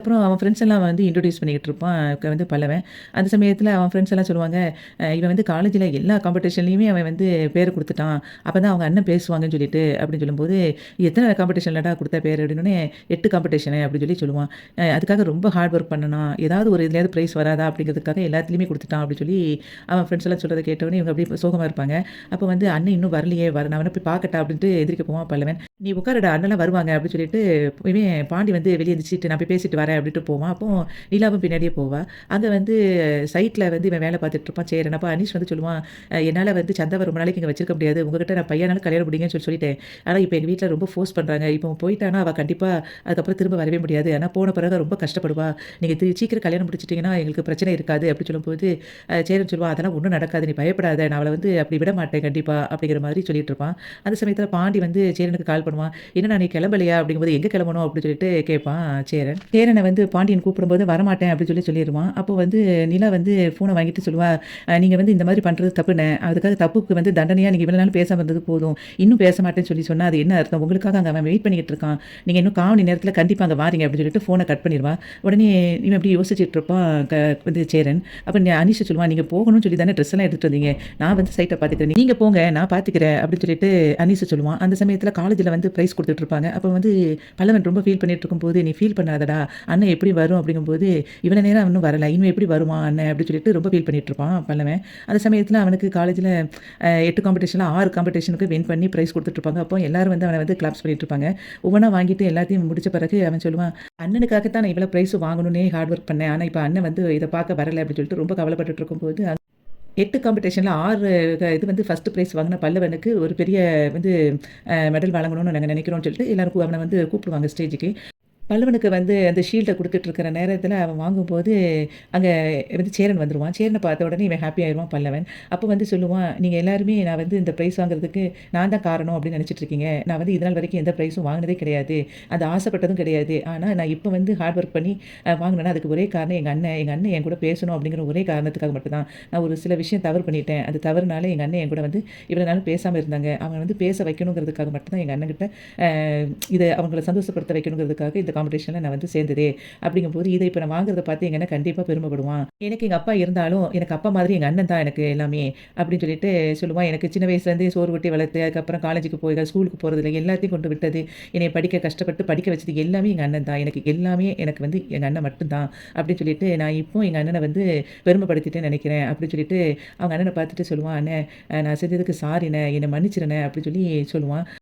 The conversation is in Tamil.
அப்புறம் அவன் ஃப்ரெண்ட்ஸ் எல்லாம் வந்து இன்ட்ரோடியூஸ் பண்ணிக்கிட்டு இருப்பான் வந்து பல்லவன். அந்த சமயத்தில அவன் ஃப்ரெண்ட்ஸ் எல்லாம் சொல்லுவாங்க, இவன் வந்து காலேஜில எல்லா காம்படிஷன்லயுமே அவன் வந்து பேர் குடுத்துட்டான். அப்பதான் அவங்க அண்ணன் பேசுவாங்கன்னு சொல்லிட்டு அப்படின்னு சொல்லும்போது, "எத்தன காம்படிஷன்லடா குடுத்த பேரு?" அப்படின்னோனே, "8 காம்படிஷனு" அப்படின்னு சொல்லுவான். அதுக்காக ரொம்ப ஹார்ட் ஒர்க் பண்ணனாம். ஏதாவது ஒரு இதுலயாவது பிரைஸ் வராதா அப்படிங்கிறதுக்காக எல்லாத்துலயுமே குடுத்துட்டான் அப்படின்னு சொல்லி, அவன் ஃப்ரெண்ட்ஸ் எல்லாம் சொல்றத கேட்டவுனே இவங்க அப்படியே சோகமா இருப்பாங்க. அப்ப வந்து அண்ணன் இன்னும் வரலையே, நான் வேணா போய் பார்க்கட்டா அப்படின்ட்டு எந்திரிக்க போவான் பல்லவன். "நீ உட்காருடா அண்ணன்லாம் வருவாங்க" அப்படின்னு சொல்லிட்டு இவன் பாண்டி வந்து வெளிய எந்திரிச்சுட்டு, "நான் போய் பேசிட்டு வரேன்" அப்படின்ட்டு போவான். அப்போ நிலாவும் பின்னாடியே போவா. அங்க வந்து சைட்ல வந்து இவன் வேலை பார்த்துட்டு இருப்பான் சேரன். அப்ப அனீஷ் வந்து சொல்லுவான், "என்னால வந்து சந்தாவ ரொம்ப நாளைக்கு இங்க வச்சிருக்க முடியாது. உங்ககிட்ட நான் பையனாலும் கல்யாணம் முடிங்கன்னு சொல்லிட்டேன். ஆனா இப்ப எங்க வீட்ல ரொம்ப ஃபோர்ஸ் பண்றாங்க. இப்போ அவன் போயிட்டான்னா, அவ கண்டிப்பா அதுக்கப்புறம் திரும்ப வரவே முடியாது. ஆனா போன பிறகு ரொம்ப கஷ்டப்படுவா. நீங்க சீக்கிரம் கல்யாணம் முடிச்சுட்டீங்கன்னா எங்களுக்கு பிரச்சனை இருக்காது" அப்படி சொல்லும்போது, சேரன் சொல்லுவான், "அதெல்லாம் ஒண்ணும் நடக்காது. நீ பயப்படாத. நான் அவள வந்து அப்படி விட மாட்டேன் கண்டிப்பா" அப்படிங்கிற மாதிரி சொல்லிட்டு இருப்பான். அந்த சமயத்தில பாண்டி வந்து சேரனுக்கு கால் பண்ணுவான். "என்னண்ணா நீ கிளம்பலையா?" அப்படிங்கும்போது, "எங்க கிளம்பணும்?" அப்படின்னு சொல்லிட்டு கேட்பான் சேரன். சேரன வந்து பாண்டியன் கூப்பிடும்போது வரமாட்டேன் அப்படின்னு சொல்லிருவான். அப்போ வந்து நிலா வந்து ஃபோன வாங்கிட்டு சொல்லுவா, நீங்க வந்து இந்த மாதிரி பண்றது தப்புண்ணே. அதுக்காக தப்புக்கு வந்து தண்டனையா நீங்க இவ்வளவு நாள் பேசாம இருந்தது போதும். இன்னும் பேச மாட்டேன்னு சொன்னா அது என்ன அர்த்தம்? உங்களுக்காக அங்க அவன் வெயிட் பண்ணிக்கிட்டு இருக்கான். நீங்க இன்னும் 1/4 மணி நேரத்தில கண்டிப்பா அங்க வாரீங்க" அப்படின்னு சொல்லிட்டு ஃபோன கட் பண்ணிருவா. உடனே இவன் இப்படி யோசிச்சுட்டு இருப்பான் வந்து சேரன். அப்ப அனீஷ் சொல்லுவான், "நீங்க போகணும்னு சொல்லி தானே ட்ரெஸ் எல்லாம் எடுத்துட்டு வந்தீங்க. நான் வந்து சைட்ட பார்த்துக்கிறேன். நீங்க போங்க நான் பார்த்துக்கிறேன்" அப்படின்னு சொல்லிட்டு அனீஷ் சொல்லுவான். அந்த சமயத்தில காலேஜ்ல வந்து பிரைஸ் குடுத்துட்டு இருப்பாங்க. அப்ப வந்து பல்லவன் ரொம்ப ஃபீல் பண்ணிட்டு இருக்கும்போது, "நீ ஃபீல் பண்ணாதடா. அண்ணன் எப்படி வரும்?" அப்படிங்கும்போது, "இவ்வளோ நேரம் இன்னும் வரல. இன்னும் எப்படி வருவான் அண்ணன்?" அப்படின்னு சொல்லிட்டு ரொம்ப ஃபீல் பண்ணிட்டு இருப்பான் பல்லவன். அந்த சமயத்தில அவனுக்கு காலேஜ்ல 8 காம்படிஷன்ல 6 காம்படிஷனுக்கு வின் பண்ணி பிரைஸ் குடுத்துட்டு இருப்பாங்க. அப்போ எல்லாரும் வந்து அவன வந்து கிளாப்ஸ் பண்ணிட்டு இருப்பாங்க. ஒவ்வொன்னா வாங்கிட்டு எல்லாத்தையும் முடிச்ச பிறகு அவன் சொல்லுவான், "அண்ணனுக்காக தான் நான் இவ்வளோ பிரைஸ் வாங்கணும்னே ஹார்ட் ஒர்க் பண்ணேன். ஆனா இப்ப அண்ணன் வந்து இத பார்க்க வரல" அப்படின்னு சொல்லிட்டு ரொம்ப கவலைப்பட்டுட்டு இருக்கும்போது 8 காம்படிஷன்ல 6 இது வந்து ஃபர்ஸ்ட் பிரைஸ் வாங்குன பல்லவனுக்கு ஒரு பெரிய வந்து மெடல் வழங்கணும்னு நாங்க நினைக்கிறோம்னு சொல்லிட்டு எல்லாரும் அவன வந்து கூப்பிடுவாங்க ஸ்டேஜுக்கு. பல்லவனுக்கு வந்து அந்த ஷீல்ட குடுத்துட்டு இருக்கிற நேரத்தில அவன் வாங்கும்போது, அங்க வந்து சேரன் வந்துருவான். சேரன பார்த்த உடனே இவன் ஹாப்பி ஆயிருவான் பல்லவன். அப்போ வந்து சொல்லுவான், "நீங்க எல்லாருமே நான் வந்து இந்த பிரைஸ் வாங்குறதுக்கு நான் தான் காரணம் அப்படின்னு நினைச்சிட்டு இருக்கீங்க. நான் வந்து இதுநாள் வரைக்கும் எந்த பிரைஸும் வாங்கினதே கிடையாது. அது ஆசைப்பட்டதும் கிடையாது. ஆனா நான் இப்ப வந்து ஹார்ட் ஒர்க் பண்ணி வாங்கினேன்னா அதுக்கு ஒரே காரணம் எங்க அண்ணன். எங்க அண்ணன் என் கூட பேசணும் அப்படிங்கிற ஒரே காரணத்துக்காக மட்டும் தான். நான் ஒரு சில விஷயம் தவறு பண்ணிட்டேன். அது தவறுனால எங்க அண்ணன் என் கூட வந்து இவ்வளோ நாள் பேசாம இருந்தாங்க. அவங்க வந்து பேச வைக்கணுங்கிறதுக்காக மட்டும் தான் எங்க அண்ணன்கிட்ட இத அவங்கள சந்தோஷப்படுத்த வைக்கணுங்கிறதுக்காக இந்த காம்படிஷன்ல நான் வந்து சேர்ந்ததே. அப்படிங்கும்போது இத இப்ப நான் வாங்குறத பார்த்து எங்க அண்ணன் கண்டிப்பா பெருமைப்படுவான். எனக்கு எங்க அப்பா இருந்தாலும், எனக்கு அப்பா மாதிரி எங்க அண்ணன் தான் எனக்கு எல்லாமே. அப்படின்னு சொல்லிட்டு சொல்லுவான். எனக்கு சின்ன வயசுலேருந்தே சோறு ஊட்டி வளர்த்து, அதுக்கப்புறம் காலேஜுக்கு போய் ஸ்கூலுக்கு போறதில்ல எல்லாத்தையும் கொண்டு விட்டது, என்னைய படிக்க கஷ்டப்பட்டு படிக்க வச்சது எல்லாமே எங்க அண்ணன் தான். எனக்கு எல்லாமே எனக்கு வந்து எங்க அண்ணன் மட்டும் தான். அப்படின்னு சொல்லிட்டு நான் இப்போ எங்க அண்ணன வந்து பெருமைப்படுத்திட்டேன்னு நினைக்கிறேன். அப்படின்னு சொல்லிட்டு அவங்க அண்ணன பார்த்துட்டு சொல்லுவான், "அண்ணே நான் செஞ்சதுக்கு சாரிண்ணே, என்ன மன்னிச்சிருண்ணே" அப்படின்னு சொல்லி சொல்லுவான்.